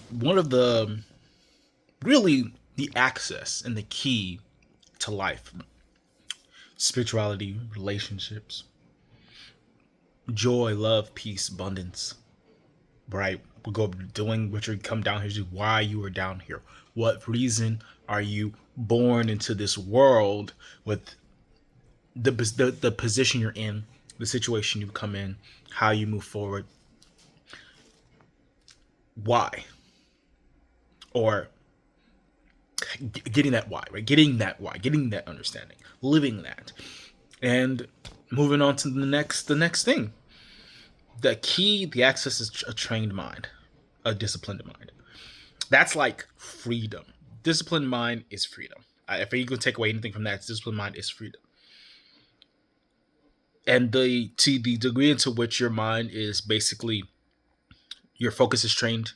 one of the really the access and the key to life, spirituality, relationships, joy, love, peace, abundance, right? We go doing what you come down here to do, why you are down here. What reason are you born into this world with the position you're in, the situation you come in, how you move forward, why? Or getting that why, right? Getting that why, getting that understanding, living that. And moving on to the next thing. The key, the access is a trained mind, a disciplined mind. That's like freedom. Disciplined mind is freedom. If you can take away anything from that, disciplined mind is freedom. And the degree into which your mind is basically your focus is trained.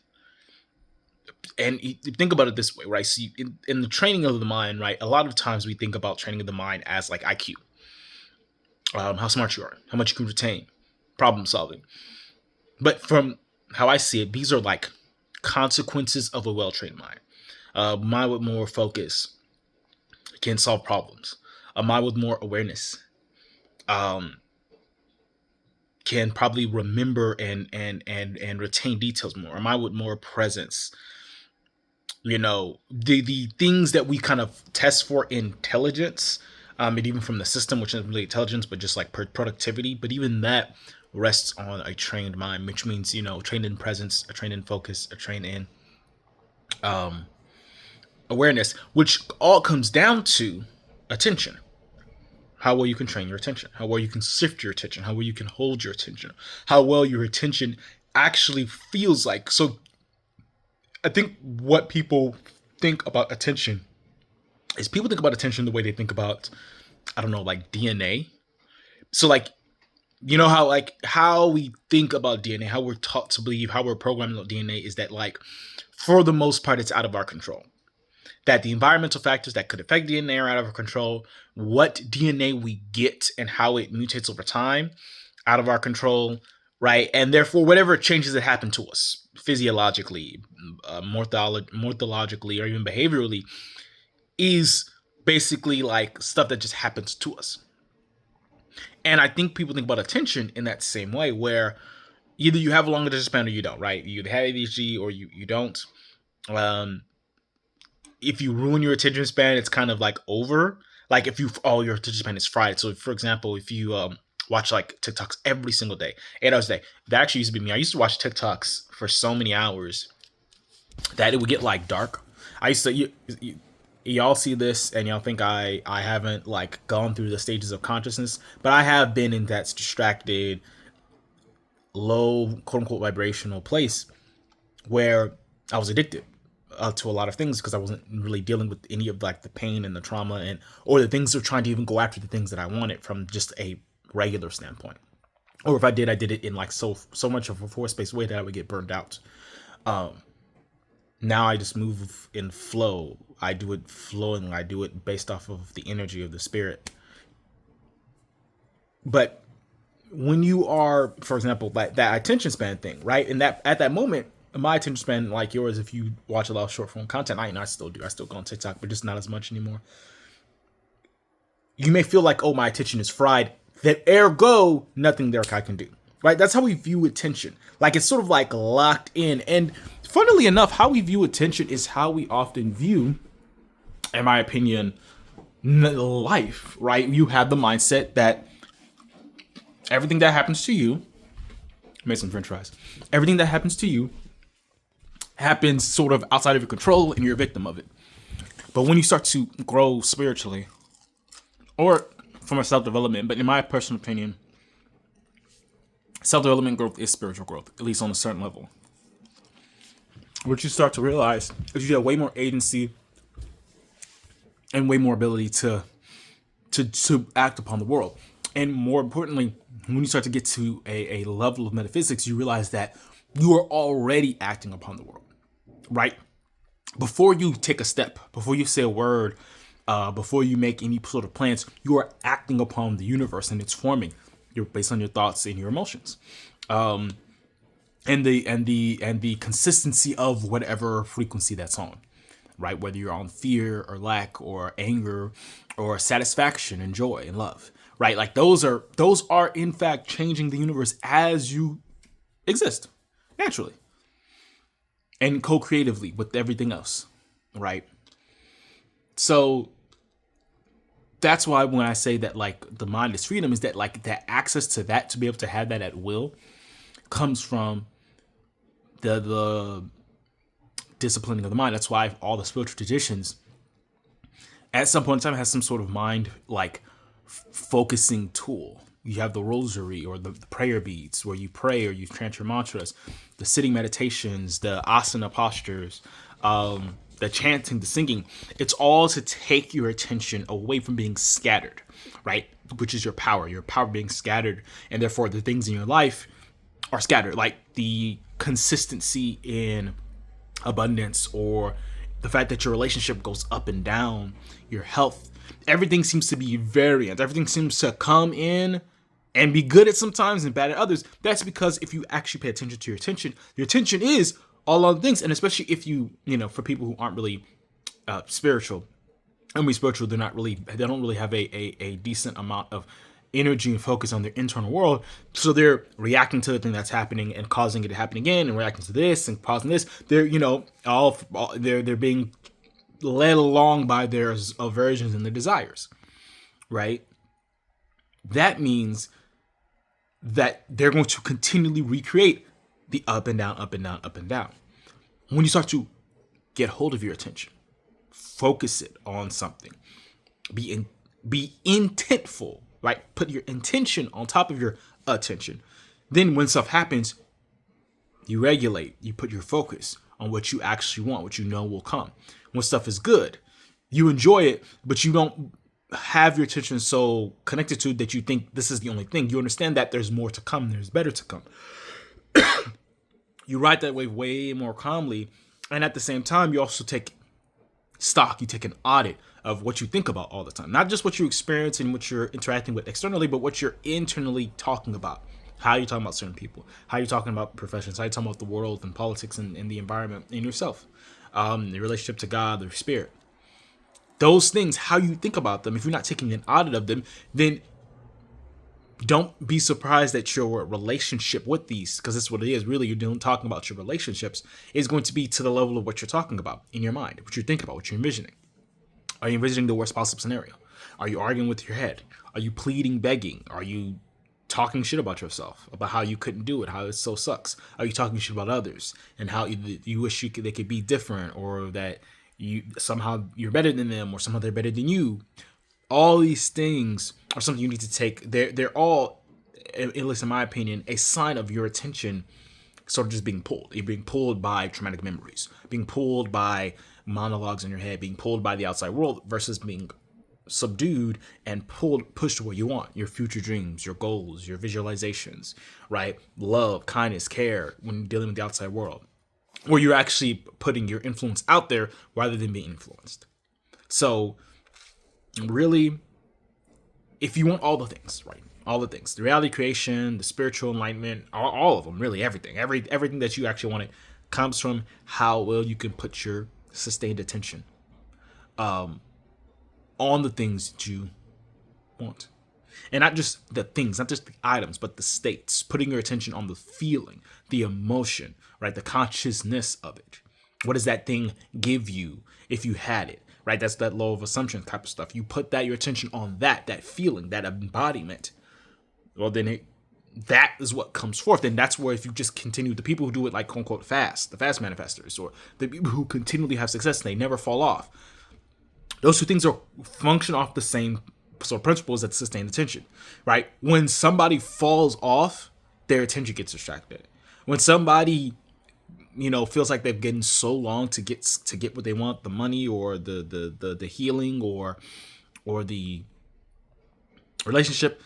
And you think about it this way, right? So in the training of the mind, right? A lot of times we think about training of the mind as like IQ, how smart you are, how much you can retain, problem solving. But from how I see it, these are like consequences of a well trained mind. Mind with more focus can solve problems. A mind with more awareness um, can probably remember and retain details more. A mind with more presence, the things that we kind of test for intelligence, and even from the system, which isn't really intelligence but just like productivity, but even that rests on a trained mind, which means trained in presence, a trained in focus, a trained in um awareness, which all comes down to attention. How well you can train your attention, how well you can sift your attention, how well you can hold your attention, how well your attention actually feels like. So I think what people think about attention is people think about attention the way they think about, I don't know, like DNA. So like, how we think about DNA, how we're taught to believe, how we're programmed about DNA is that like for the most part it's out of our control. That the environmental factors that could affect DNA are out of our control. What DNA we get and how it mutates over time, out of our control, right? And therefore, whatever changes that happen to us physiologically, morphologically, or even behaviorally, is basically like stuff that just happens to us. And I think people think about attention in that same way, where either you have a longer attention span or you don't, right? You either have ADHD or you don't. Um, if you ruin your attention span, it's kind of like over. Like if your attention span is fried. So, for example, if you watch like TikToks every single day, 8 hours a day, that actually used to be me. I used to watch TikToks for so many hours that it would get like dark. I used to y'all see this and y'all think I haven't like gone through the stages of consciousness, but I have been in that distracted, low quote unquote vibrational place where I was addicted to a lot of things because I wasn't really dealing with any of like the pain and the trauma and or the things of trying to even go after the things that I wanted from just a regular standpoint. Or if I did it in like so much of a force based way that I would get burned out. Um, Now I just move in flow. I do it flowing. I do it based off of the energy of the spirit. But when you are, for example, that attention span thing, right? And that at that moment, my attention span, like yours, if you watch a lot of short form content, I still do. I still go on TikTok, but just not as much anymore. You may feel like, oh, my attention is fried. That ergo, nothing there I can do. Right? That's how we view attention. Like it's sort of like locked in. And funnily enough, how we view attention is how we often view, in my opinion, life. Right? You have the mindset that everything that happens to you, made some French fries. Everything that happens to you happens sort of outside of your control, and you're a victim of it. But when you start to grow spiritually, or from a self development, but in my personal opinion, self development growth is spiritual growth, at least on a certain level. What you start to realize is you have way more agency and way more ability to act upon the world. And more importantly, when you start to get to a level of metaphysics, you realize that you are already acting upon the world, right? Before you take a step, before you say a word, before you make any sort of plans, you are acting upon the universe and it's forming. You're based on your thoughts and your emotions. and the consistency of whatever frequency that's on, right? Whether you're on fear or lack or anger or satisfaction and joy and love, right? Like those are in fact changing the universe as you exist naturally and co-creatively with everything else, right? So that's why when I say that like the mind is freedom, is that like that access to that, to be able to have that at will, comes from the disciplining of the mind. That's why all the spiritual traditions at some point in time has some sort of mind like focusing tool. You have the rosary or the prayer beads where you pray or you chant your mantras, the sitting meditations, the asana postures, the chanting, the singing. It's all to take your attention away from being scattered, right? Which is your power being scattered. And therefore the things in your life are scattered, like the consistency in abundance, or the fact that your relationship goes up and down, your health, everything seems to be variant. Everything seems to come in and be good at sometimes and bad at others. That's because if you actually pay attention to your attention is all other things. And especially if you for people who aren't really spiritual, spiritual, they don't really have a decent amount of energy and focus on their internal world. So they're reacting to the thing that's happening and causing it to happen again, and reacting to this and causing this. They're, they're being led along by their aversions and their desires, right? That means that they're going to continually recreate the up and down, up and down, up and down. When you start to get hold of your attention, focus it on something, be intentful, right? Put your intention on top of your attention. Then when stuff happens, you regulate, you put your focus on what you actually want, what you know will come. When stuff is good, you enjoy it, but you don't have your attention so connected to it that you think this is the only thing. You understand that there's more to come, there's better to come. You ride that wave way more calmly. And at the same time, you also take stock, you take an audit of what you think about all the time. Not just what you experience and what you're interacting with externally, but what you're internally talking about. How are you talking about certain people? How are you talking about professions? How are you talking about the world and politics and the environment and yourself? The relationship to God, the spirit. Those things, how you think about them, if you're not taking an audit of them, then don't be surprised that your relationship with these, because that's what it is, really, you're talking about your relationships, is going to be to the level of what you're talking about in your mind, what you're thinking about, what you're envisioning. Are you envisioning the worst possible scenario? Are you arguing with your head? Are you pleading, begging? Are you talking shit about yourself, about how you couldn't do it, how it so sucks? Are you talking shit about others and how you wish they could be different, or that somehow you're better than them, or somehow they're better than you? All these things are something you need to take. They're all, at least in my opinion, a sign of your attention sort of just being pulled. You're being pulled by traumatic memories, being pulled by monologues in your head, being pulled by the outside world, versus being subdued and pushed to where you want, your future dreams, your goals, your visualizations, right? Love, kindness, care when dealing with the outside world, where you're actually putting your influence out there rather than being influenced. So really, if you want all the things, right? All the things, the reality creation, the spiritual enlightenment, all of them, really everything that you actually want, it comes from how well you can put your sustained attention on the things that you want. And not just the things, not just the items, but the states, putting your attention on the feeling, the emotion, right? The consciousness of it. What does that thing give you if you had it, right? That's that law of assumption type of stuff. You put your attention on that feeling, that embodiment. Well, then that is what comes forth. And that's where, if you just continue, the people who do it like quote unquote fast, the fast manifestors, or the people who continually have success and they never fall off, those two things are function off the same sort of principles that sustain attention, right? When somebody falls off, their attention gets distracted. When somebody, feels like they've gotten so long to get what they want, the money or the healing or the relationship,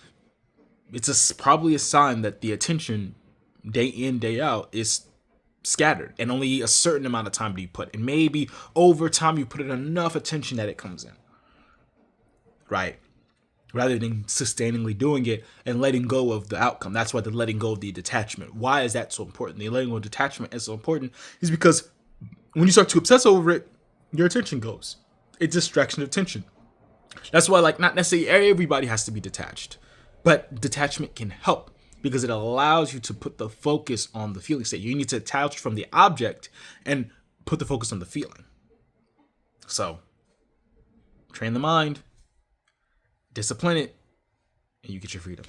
it's probably a sign that the attention day in, day out is scattered, and only a certain amount of time do you put. And maybe over time you put in enough attention that it comes in, right? rather than sustainingly doing it and letting go of the outcome. That's why the letting go of the detachment. Why is that so important? The letting go of detachment is so important is because when you start to obsess over it, your attention goes. It's distraction of attention. That's why, like, not necessarily everybody has to be detached, but detachment can help because it allows you to put the focus on the feeling state. You need to detach from the object and put the focus on the feeling. So, train the mind, discipline it, and you get your freedom.